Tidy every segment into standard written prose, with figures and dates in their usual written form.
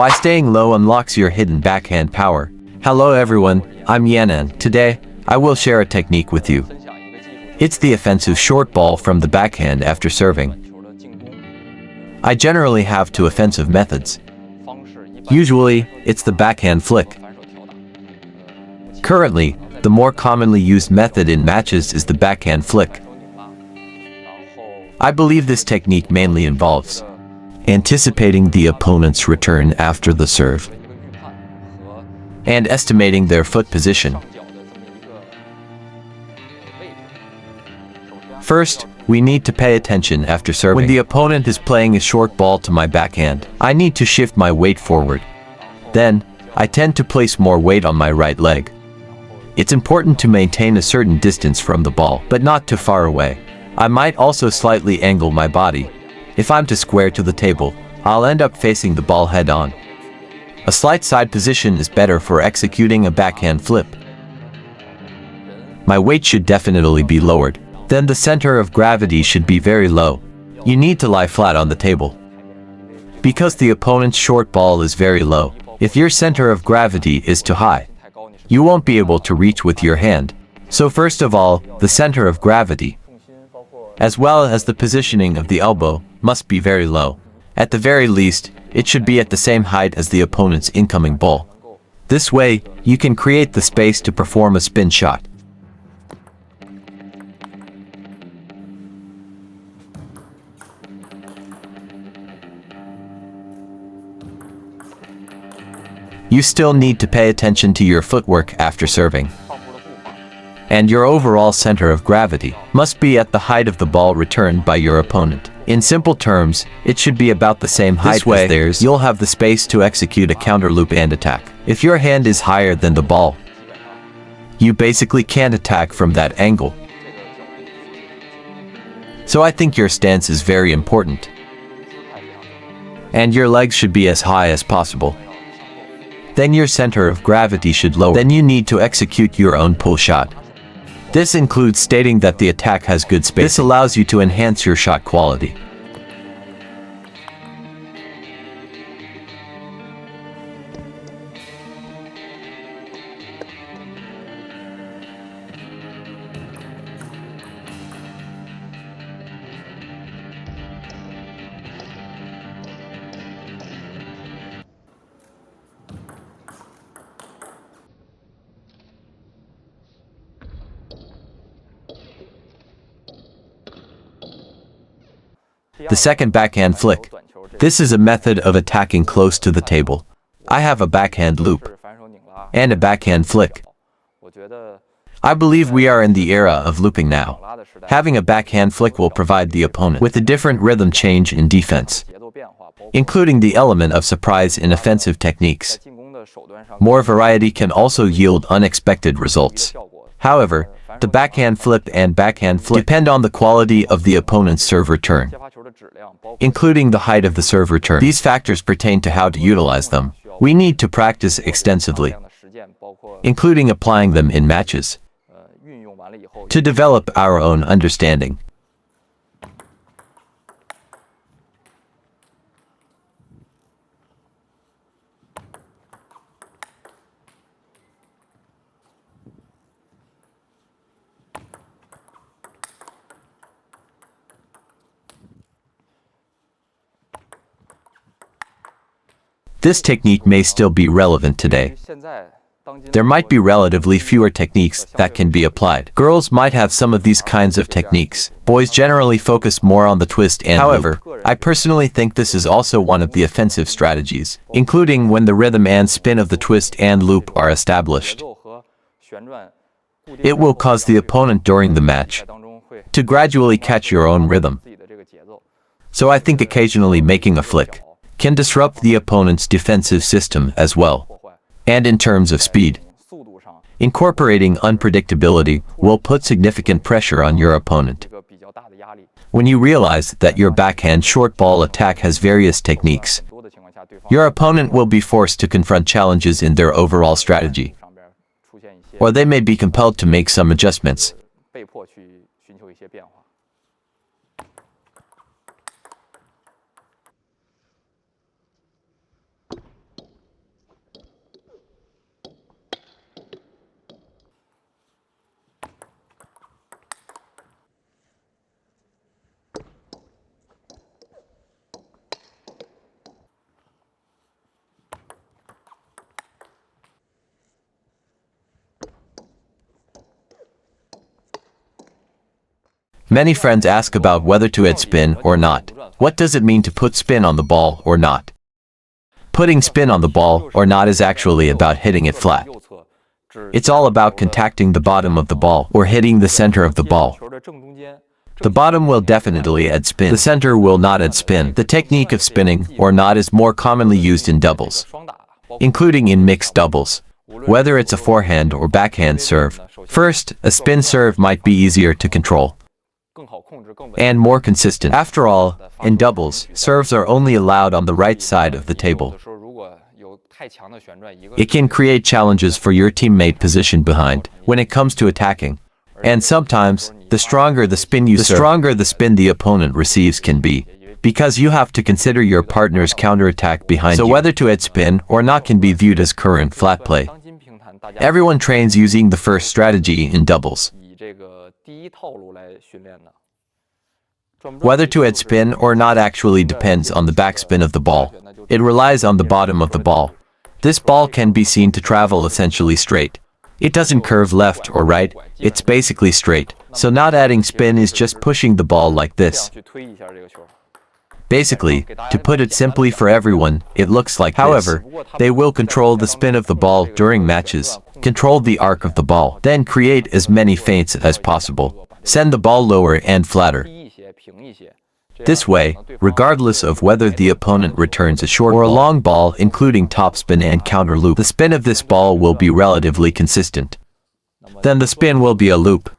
Why staying low unlocks your hidden backhand power. Hello everyone, I'm Yan and today, I will share a technique with you. It's the offensive short ball from the backhand after serving. I generally have two offensive methods. Usually, it's the backhand flick. Currently, the more commonly used method in matches is the backhand flick. I believe this technique mainly involves anticipating the opponent's return after the serve and estimating their foot position. First, we need to pay attention after serving. When the opponent is playing a short ball to my backhand, I need to shift my weight forward. Then, I tend to place more weight on my right leg. It's important to maintain a certain distance from the ball, but not too far away. I might also slightly angle my body. If I'm to square to the table, I'll end up facing the ball head-on. A slight side position is better for executing a backhand flip. My weight should definitely be lowered. Then the center of gravity should be very low. You need to lie flat on the table. Because the opponent's short ball is very low, if your center of gravity is too high, you won't be able to reach with your hand. So first of all, the center of gravity, as well as the positioning of the elbow, must be very low. At the very least, it should be at the same height as the opponent's incoming ball. This way, you can create the space to perform a spin shot. You still need to pay attention to your footwork after serving. And your overall center of gravity must be at the height of the ball returned by your opponent. In simple terms, it should be about the same height as theirs. You'll have the space to execute a counter loop and attack. If your hand is higher than the ball, you basically can't attack from that angle. So I think your stance is very important. And your legs should be as high as possible. Then your center of gravity should lower. Then you need to execute your own pull shot. This includes stating that the attack has good space. This allows you to enhance your shot quality. The second backhand flick. This is a method of attacking close to the table. I have a backhand loop and a backhand flick. I believe we are in the era of looping now. Having a backhand flick will provide the opponent with a different rhythm change in defense, including the element of surprise in offensive techniques. More variety can also yield unexpected results. However, the backhand flip and backhand flick depend on the quality of the opponent's serve return, including the height of the serve return. These factors pertain to how to utilize them. We need to practice extensively, including applying them in matches, to develop our own understanding. This technique may still be relevant today. There might be relatively fewer techniques that can be applied. Girls might have some of these kinds of techniques. Boys generally focus more on the twist and however, I personally think this is also one of the offensive strategies, including when the rhythm and spin of the twist and loop are established. It will cause the opponent during the match to gradually catch your own rhythm. So I think occasionally making a flick can disrupt the opponent's defensive system as well. And in terms of speed, incorporating unpredictability will put significant pressure on your opponent. When you realize that your backhand short ball attack has various techniques, your opponent will be forced to confront challenges in their overall strategy, or they may be compelled to make some adjustments. Many friends ask about whether to add spin or not. What does it mean to put spin on the ball or not? Putting spin on the ball or not is actually about hitting it flat. It's all about contacting the bottom of the ball or hitting the center of the ball. The bottom will definitely add spin. The center will not add spin. The technique of spinning or not is more commonly used in doubles, including in mixed doubles. Whether it's a forehand or backhand serve, first, a spin serve might be easier to control and more consistent. After all, in doubles, serves are only allowed on the right side of the table. It can create challenges for your teammate positioned behind when it comes to attacking. And sometimes, the stronger the spin you serve, the stronger the spin the opponent receives can be, because you have to consider your partner's counterattack behind you. So whether to add spin or not can be viewed as current flat play. Everyone trains using the first strategy in doubles. Whether to add spin or not actually depends on the backspin of the ball. It relies on the bottom of the ball. This ball can be seen to travel essentially straight. It doesn't curve left or right, it's basically straight. So not adding spin is just pushing the ball like this. Basically, to put it simply for everyone, it looks like this. However, they will control the spin of the ball during matches, control the arc of the ball, then create as many feints as possible. Send the ball lower and flatter. This way, regardless of whether the opponent returns a short or a long ball including topspin and counter loop, the spin of this ball will be relatively consistent. Then the spin will be a loop.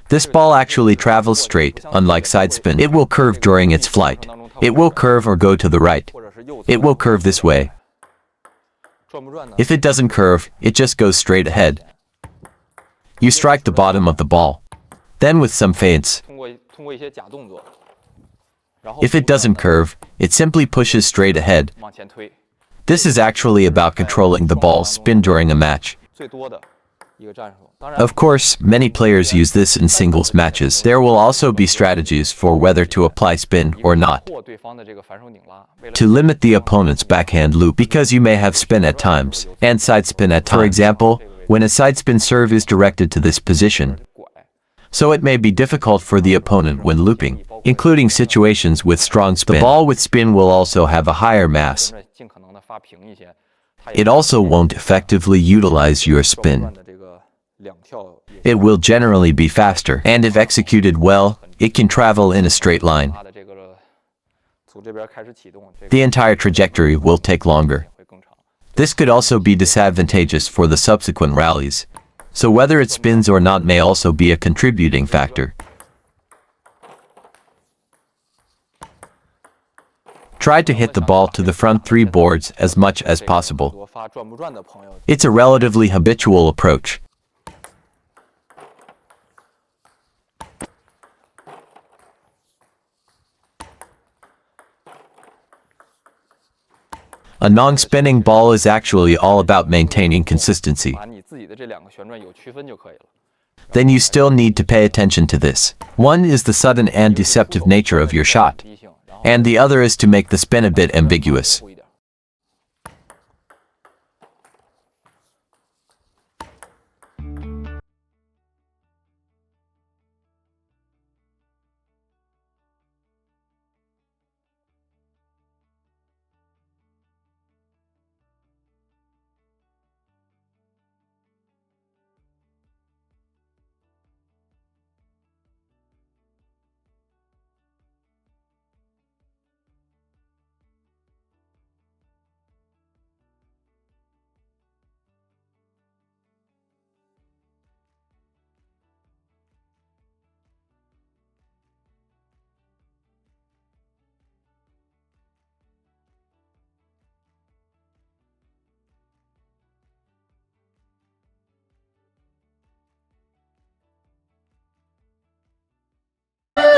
This ball actually travels straight, unlike side spin. It will curve during its flight. It will curve or go to the right. It will curve this way. If it doesn't curve, it just goes straight ahead. You strike the bottom of the ball. Then with some feints. If it doesn't curve, it simply pushes straight ahead. This is actually about controlling the ball's spin during a match. Of course, many players use this in singles matches. There will also be strategies for whether to apply spin or not, to limit the opponent's backhand loop, because you may have spin at times and side spin at times. For example, when a side spin serve is directed to this position, so it may be difficult for the opponent when looping, including situations with strong spin. The ball with spin will also have a higher mass. It also won't effectively utilize your spin. It will generally be faster, and if executed well, it can travel in a straight line. The entire trajectory will take longer. This could also be disadvantageous for the subsequent rallies. So whether it spins or not may also be a contributing factor. Try to hit the ball to the front three boards as much as possible. It's a relatively habitual approach. A non-spinning ball is actually all about maintaining consistency. Then you still need to pay attention to this. One is the sudden and deceptive nature of your shot, and the other is to make the spin a bit ambiguous.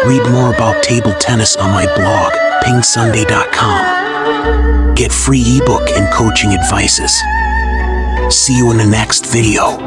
Read more about table tennis on my blog, PingSunday.com. Get free ebook and coaching advices. See you in the next video.